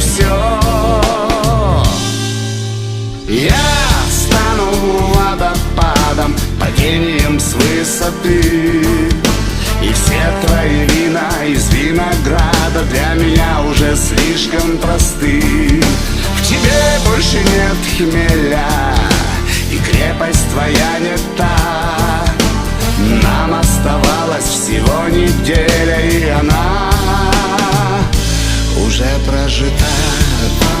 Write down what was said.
все. Я стану водопадом, падением с высоты, и все твои вина из винограда для меня уже слишком просты. В тебе больше нет хмеля, и крепость твоя не та. Нам оставалось всего неделя, и она уже прожита.